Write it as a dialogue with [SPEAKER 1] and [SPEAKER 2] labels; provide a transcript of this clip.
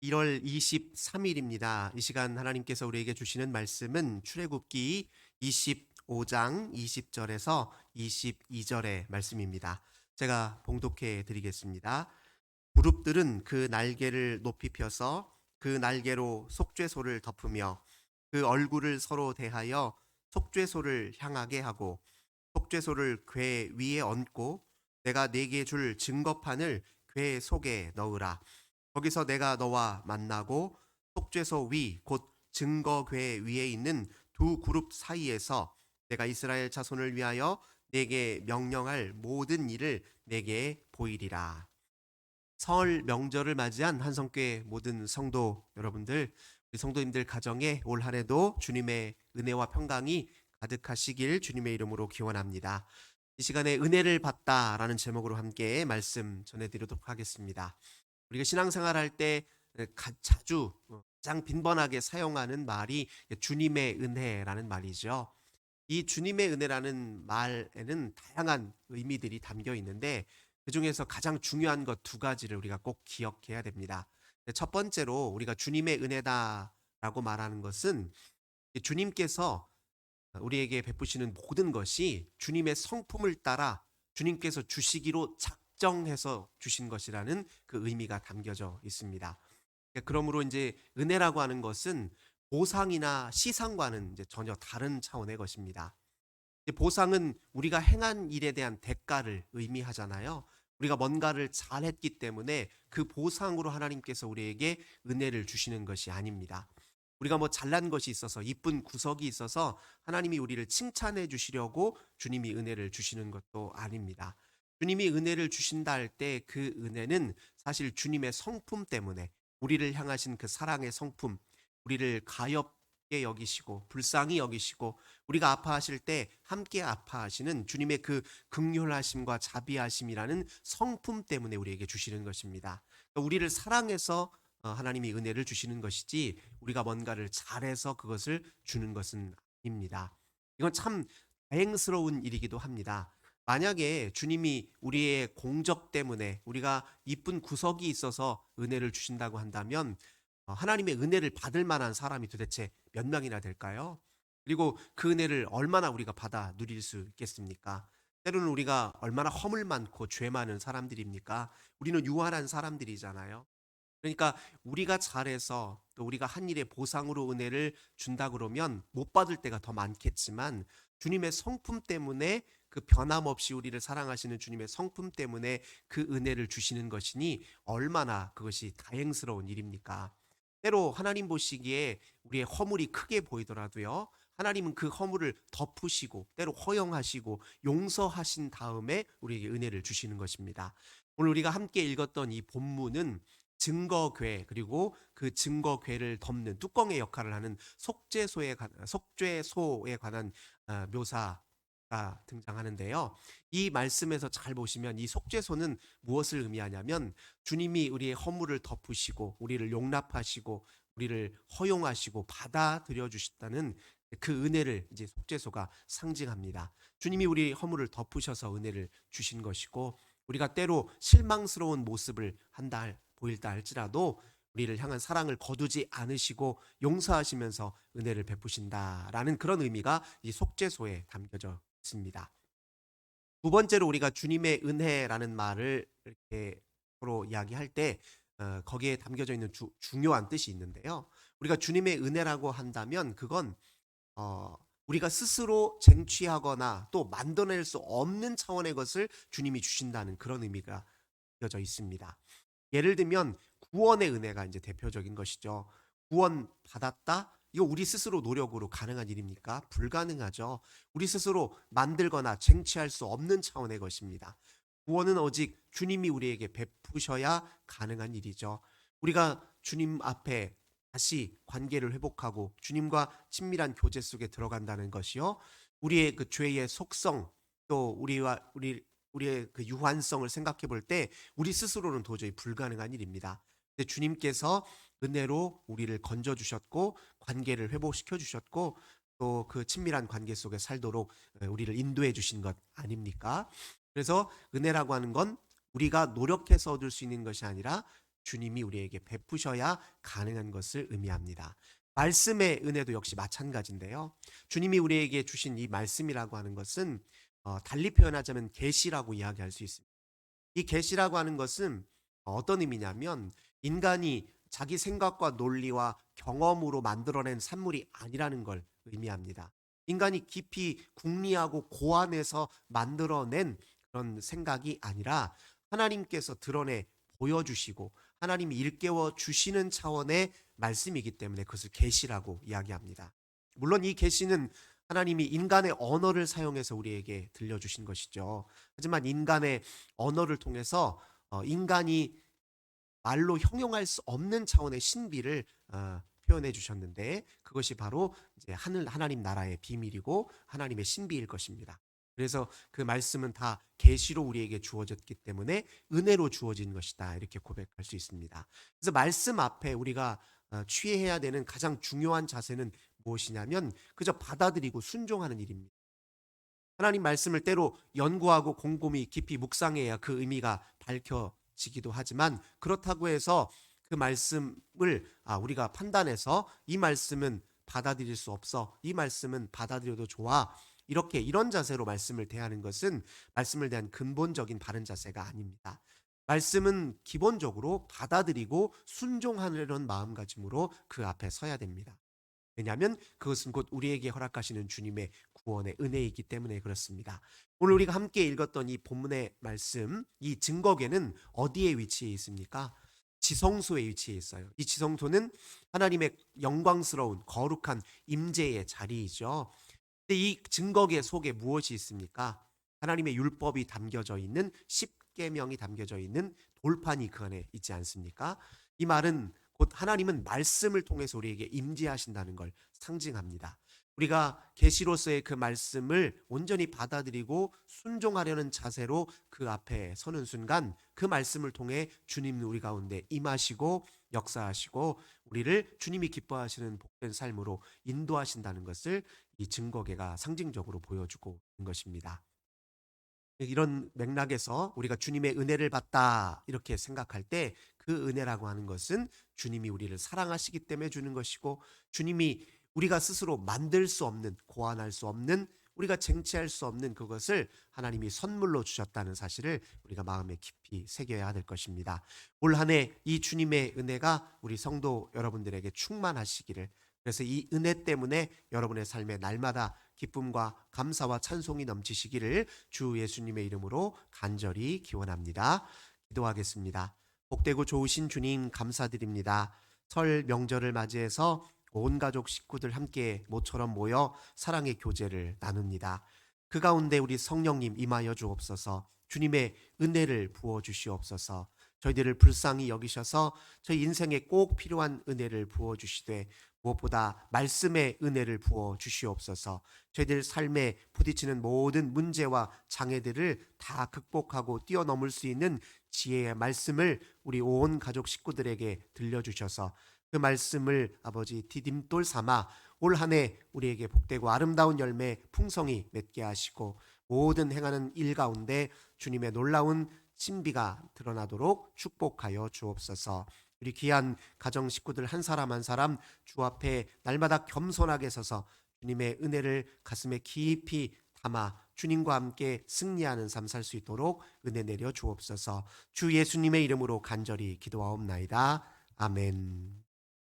[SPEAKER 1] 1월 23일입니다. 이 시간 하나님께서 우리에게 주시는 말씀은 출애굽기 25장 20절에서 22절의 말씀입니다. 제가 봉독해 드리겠습니다. 부릅들은 그 날개를 높이 펴서 그 날개로 속죄소를 덮으며 그 얼굴을 서로 대하여 속죄소를 향하게 하고 속죄소를 궤 위에 얹고 내가 네게 줄 증거판을 궤 속에 넣으라. 거기서 내가 너와 만나고 속죄소 위 곧 증거궤 위에 있는 두 그룹 사이에서 내가 이스라엘 자손을 위하여 내게 명령할 모든 일을 내게 보이리라. 설 명절을 맞이한 한성교회 모든 성도 여러분들, 우리 성도님들 가정에 올 한해도 주님의 은혜와 평강이 가득하시길 주님의 이름으로 기원합니다. 이 시간에 은혜를 받다라는 제목으로 함께 말씀 전해드리도록 하겠습니다. 우리가 신앙생활 할 때 자주 가장 빈번하게 사용하는 말이 주님의 은혜라는 말이죠. 이 주님의 은혜라는 말에는 다양한 의미들이 담겨 있는데 그중에서 가장 중요한 것 두 가지를 우리가 꼭 기억해야 됩니다. 첫 번째로 우리가 주님의 은혜다라고 말하는 것은 주님께서 우리에게 베푸시는 모든 것이 주님의 성품을 따라 주님께서 주시기로 작정해서 주신 것이라는 그 의미가 담겨져 있습니다. 그러므로 이제 은혜라고 하는 것은 보상이나 시상과는 이제 전혀 다른 차원의 것입니다. 보상은 우리가 행한 일에 대한 대가를 의미하잖아요. 우리가 뭔가를 잘했기 때문에 그 보상으로 하나님께서 우리에게 은혜를 주시는 것이 아닙니다. 우리가 뭐 잘난 것이 있어서 이쁜 구석이 있어서 하나님이 우리를 칭찬해 주시려고 주님이 은혜를 주시는 것도 아닙니다. 주님이 은혜를 주신다 할 때 그 은혜는 사실 주님의 성품 때문에 우리를 향하신 그 사랑의 성품, 우리를 가엾게 여기시고 불쌍히 여기시고 우리가 아파하실 때 함께 아파하시는 주님의 그 긍휼하심과 자비하심이라는 성품 때문에 우리에게 주시는 것입니다. 그러니까 우리를 사랑해서 하나님이 은혜를 주시는 것이지 우리가 뭔가를 잘해서 그것을 주는 것은 아닙니다. 이건 참 다행스러운 일이기도 합니다. 만약에 주님이 우리의 공적 때문에 우리가 이쁜 구석이 있어서 은혜를 주신다고 한다면 하나님의 은혜를 받을 만한 사람이 도대체 몇 명이나 될까요? 그리고 그 은혜를 얼마나 우리가 받아 누릴 수 있겠습니까? 때로는 우리가 얼마나 허물 많고 죄 많은 사람들입니까? 우리는 유한한 사람들이잖아요. 그러니까 우리가 잘해서 또 우리가 한 일의 보상으로 은혜를 준다 그러면 못 받을 때가 더 많겠지만 주님의 성품 때문에 그 변함없이 우리를 사랑하시는 주님의 성품 때문에 그 은혜를 주시는 것이니 얼마나 그것이 다행스러운 일입니까? 때로 하나님 보시기에 우리의 허물이 크게 보이더라도요. 하나님은 그 허물을 덮으시고 때로 허용하시고 용서하신 다음에 우리에게 은혜를 주시는 것입니다. 오늘 우리가 함께 읽었던 이 본문은 증거궤 그리고 그 증거궤를 덮는 뚜껑의 역할을 하는 속죄소에 관한 묘사가 등장하는데요. 이 말씀에서 잘 보시면 이 속죄소는 무엇을 의미하냐면 주님이 우리의 허물을 덮으시고 우리를 용납하시고 우리를 허용하시고 받아들여 주셨다는 그 은혜를 이제 속죄소가 상징합니다. 주님이 우리 허물을 덮으셔서 은혜를 주신 것이고 우리가 때로 실망스러운 모습을 보일다 할지라도 우리를 향한 사랑을 거두지 않으시고 용서하시면서 은혜를 베푸신다라는 그런 의미가 이 속죄소에 담겨져 있습니다. 두 번째로 우리가 주님의 은혜라는 말을 이렇게 서로 이야기할 때 거기에 담겨져 있는 중요한 뜻이 있는데요. 우리가 주님의 은혜라고 한다면 그건 우리가 스스로 쟁취하거나 또 만들어낼 수 없는 차원의 것을 주님이 주신다는 그런 의미가 담겨져 있습니다. 예를 들면 구원의 은혜가 이제 대표적인 것이죠. 구원 받았다? 이거 우리 스스로 노력으로 가능한 일입니까? 불가능하죠. 우리 스스로 만들거나 쟁취할 수 없는 차원의 것입니다. 구원은 오직 주님이 우리에게 베푸셔야 가능한 일이죠. 우리가 주님 앞에 다시 관계를 회복하고 주님과 친밀한 교제 속에 들어간다는 것이요. 우리의 그 죄의 속성 또 우리의 그 유한성을 생각해 볼 때 우리 스스로는 도저히 불가능한 일입니다. 근데 주님께서 은혜로 우리를 건져 주셨고 관계를 회복시켜 주셨고 또 그 친밀한 관계 속에 살도록 우리를 인도해 주신 것 아닙니까? 그래서 은혜라고 하는 건 우리가 노력해서 얻을 수 있는 것이 아니라 주님이 우리에게 베푸셔야 가능한 것을 의미합니다. 말씀의 은혜도 역시 마찬가지인데요. 주님이 우리에게 주신 이 말씀이라고 하는 것은 달리 표현하자면 계시라고 이야기할 수 있습니다. 이 계시라고 하는 것은 어떤 의미냐면 인간이 자기 생각과 논리와 경험으로 만들어낸 산물이 아니라는 걸 의미합니다. 인간이 깊이 궁리하고 고안해서 만들어낸 그런 생각이 아니라 하나님께서 드러내 보여주시고 하나님이 일깨워 주시는 차원의 말씀이기 때문에 그것을 계시라고 이야기합니다. 물론 이 계시는 하나님이 인간의 언어를 사용해서 우리에게 들려주신 것이죠. 하지만 인간의 언어를 통해서 인간이 말로 형용할 수 없는 차원의 신비를 표현해 주셨는데 그것이 바로 이제 하나님 나라의 비밀이고 하나님의 신비일 것입니다. 그래서 그 말씀은 다 계시로 우리에게 주어졌기 때문에 은혜로 주어진 것이다 이렇게 고백할 수 있습니다. 그래서 말씀 앞에 우리가 취해야 되는 가장 중요한 자세는 무엇이냐면 그저 받아들이고 순종하는 일입니다. 하나님 말씀을 때로 연구하고 곰곰이 깊이 묵상해야 그 의미가 밝혀지기도 하지만 그렇다고 해서 그 말씀을 우리가 판단해서 이 말씀은 받아들일 수 없어. 이 말씀은 받아들여도 좋아. 이렇게 이런 자세로 말씀을 대하는 것은 말씀을 대한 근본적인 바른 자세가 아닙니다. 말씀은 기본적으로 받아들이고 순종하려는 마음가짐으로 그 앞에 서야 됩니다. 왜냐하면 그것은 곧 우리에게 허락하시는 주님의 구원의 은혜이기 때문에 그렇습니다. 오늘 우리가 함께 읽었던 이 본문의 말씀, 이 증거궤는 어디에 위치해 있습니까? 지성소에 위치해 있어요. 이 지성소는 하나님의 영광스러운 거룩한 임재의 자리이죠. 근데 이 증거궤 속에 무엇이 있습니까? 하나님의 율법이 담겨져 있는 십계명이 담겨져 있는 돌판이 그 안에 있지 않습니까? 이 말은 곧 하나님은 말씀을 통해서 우리에게 임재하신다는 걸 상징합니다. 우리가 계시로서의 그 말씀을 온전히 받아들이고 순종하려는 자세로 그 앞에 서는 순간 그 말씀을 통해 주님 우리 가운데 임하시고 역사하시고 우리를 주님이 기뻐하시는 복된 삶으로 인도하신다는 것을 이 증거궤가 상징적으로 보여주고 있는 것입니다. 이런 맥락에서 우리가 주님의 은혜를 받다 이렇게 생각할 때 그 은혜라고 하는 것은 주님이 우리를 사랑하시기 때문에 주는 것이고 주님이 우리가 스스로 만들 수 없는 고안할 수 없는 우리가 쟁취할 수 없는 그것을 하나님이 선물로 주셨다는 사실을 우리가 마음에 깊이 새겨야 될 것입니다. 올 한 해 이 주님의 은혜가 우리 성도 여러분들에게 충만하시기를 그래서 이 은혜 때문에 여러분의 삶에 날마다 기쁨과 감사와 찬송이 넘치시기를 주 예수님의 이름으로 간절히 기원합니다. 기도하겠습니다. 복되고 좋으신 주님 감사드립니다. 설 명절을 맞이해서 온 가족 식구들 함께 모처럼 모여 사랑의 교제를 나눕니다. 그 가운데 우리 성령님 임하여 주옵소서. 주님의 은혜를 부어 주시옵소서. 저희들을 불쌍히 여기셔서 저희 인생에 꼭 필요한 은혜를 부어 주시되 무엇보다 말씀의 은혜를 부어 주시옵소서. 저희들 삶에 부딪히는 모든 문제와 장애들을 다 극복하고 뛰어넘을 수 있는 지혜의 말씀을 우리 온 가족 식구들에게 들려주셔서 그 말씀을 아버지 디딤돌 삼아 올 한 해 우리에게 복되고 아름다운 열매 풍성히 맺게 하시고 모든 행하는 일 가운데 주님의 놀라운 신비가 드러나도록 축복하여 주옵소서. 우리 귀한 가정 식구들 한 사람 한 사람 주 앞에 날마다 겸손하게 서서 주님의 은혜를 가슴에 깊이 담아 주님과 함께 승리하는 삶 살 수 있도록 은혜 내려 주옵소서. 주 예수님의 이름으로 간절히 기도하옵나이다. 아멘.